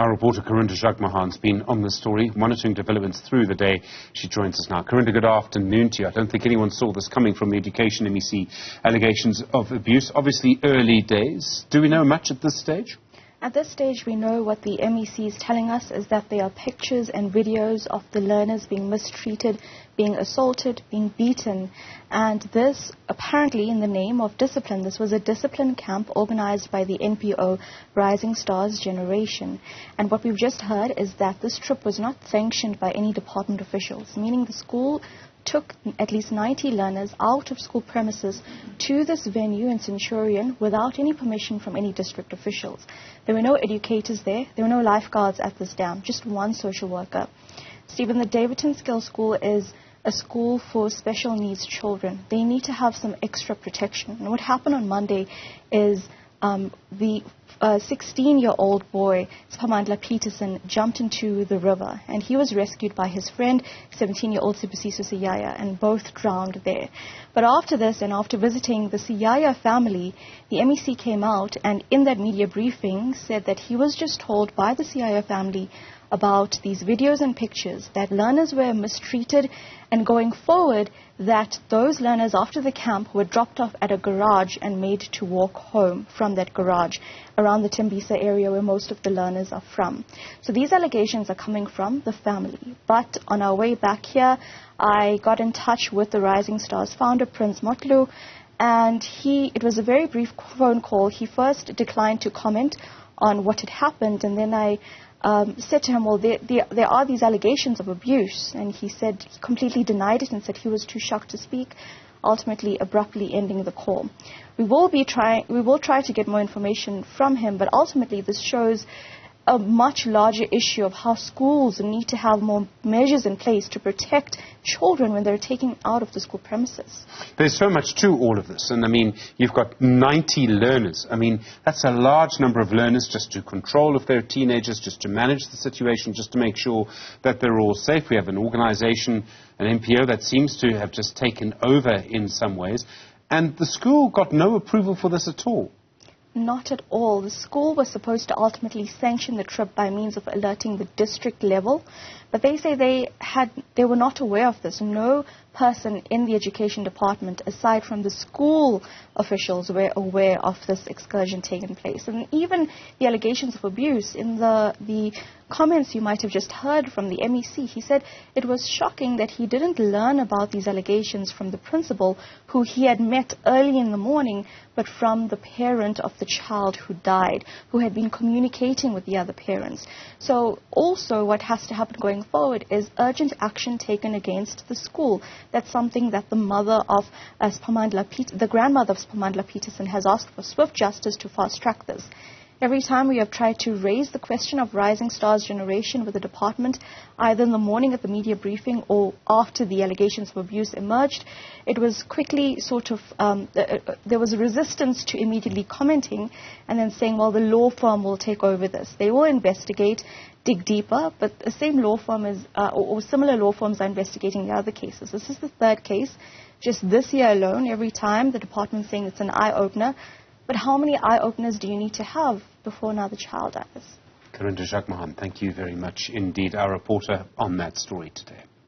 Our reporter Karinda Jagmohan has been on this story, monitoring developments through the day. She joins us now. Karinda, good afternoon to you. I don't think anyone saw this coming from the Education MEC, allegations of abuse. Obviously early days. Do we know much at this stage? At this stage, we know what the MEC is telling us is that there are pictures and videos of the learners being mistreated, being assaulted, being beaten. And this, apparently in the name of discipline, this was a discipline camp organized by the NPO Rising Stars Generation. And what we've just heard is that this trip was not sanctioned by any department officials, meaning the school took at least 90 learners out of school premises to this venue in Centurion without any permission from any district officials. There were no educators there. There were no lifeguards at this dam, just one social worker. Stephen, the Daveyton Skills School is a school for special needs children. They need to have some extra protection. And what happened on Monday is the 16-year-old boy, Spamandla Peterson, jumped into the river, and he was rescued by his friend, 17-year-old Sibusiso Siyaya, and both drowned there. But after this, and after visiting the Siyaya family, the MEC came out and in that media briefing said that he was just told by the Siyaya family about these videos and pictures that learners were mistreated, and going forward that those learners after the camp were dropped off at a garage and made to walk home from that garage around the Tembisa area where most of the learners are from. So these allegations are coming from the family. But on our way back here, I got in touch with the Rising Stars founder, Prince Motlu, and it was a very brief phone call. He first declined to comment on what had happened, and then I said to him, well, there are these allegations of abuse, and he said he completely denied it and said he was too shocked to speak, ultimately abruptly ending the call. We will try to get more information from him, but ultimately this shows a much larger issue of how schools need to have more measures in place to protect children when they're taken out of the school premises. There's so much to all of this, and I mean, you've got 90 learners. I mean, that's a large number of learners just to control if they're teenagers, just to manage the situation, just to make sure that they're all safe. We have an organization, an NPO, that seems to have just taken over in some ways, and the school got no approval for this at all. Not at all. The school was supposed to ultimately sanction the trip by means of alerting the district level, but they say they were not aware of this. No person in the education department, aside from the school officials, were aware of this excursion taking place. And even the allegations of abuse, in the comments you might have just heard from the MEC, he said it was shocking that he didn't learn about these allegations from the principal, who he had met early in the morning, but from the parent of the child who died, who had been communicating with the other parents. So also what has to happen going forward is urgent action taken against the school. That's something that the mother of the grandmother of Spamandla Peterson has asked for swift justice to fast track this. Every time we have tried to raise the question of Rising Stars Generation with the department, either in the morning at the media briefing or after the allegations of abuse emerged, it was quickly there was a resistance to immediately commenting and then saying, well, the law firm will take over this. They will investigate, dig deeper, but the same law firm or similar law firms are investigating the other cases. This is the third case. Just this year alone, every time the department's saying it's an eye-opener. But how many eye-openers do you need to have before another child dies? Karinda Jagmohan, thank you very much indeed, our reporter on that story today.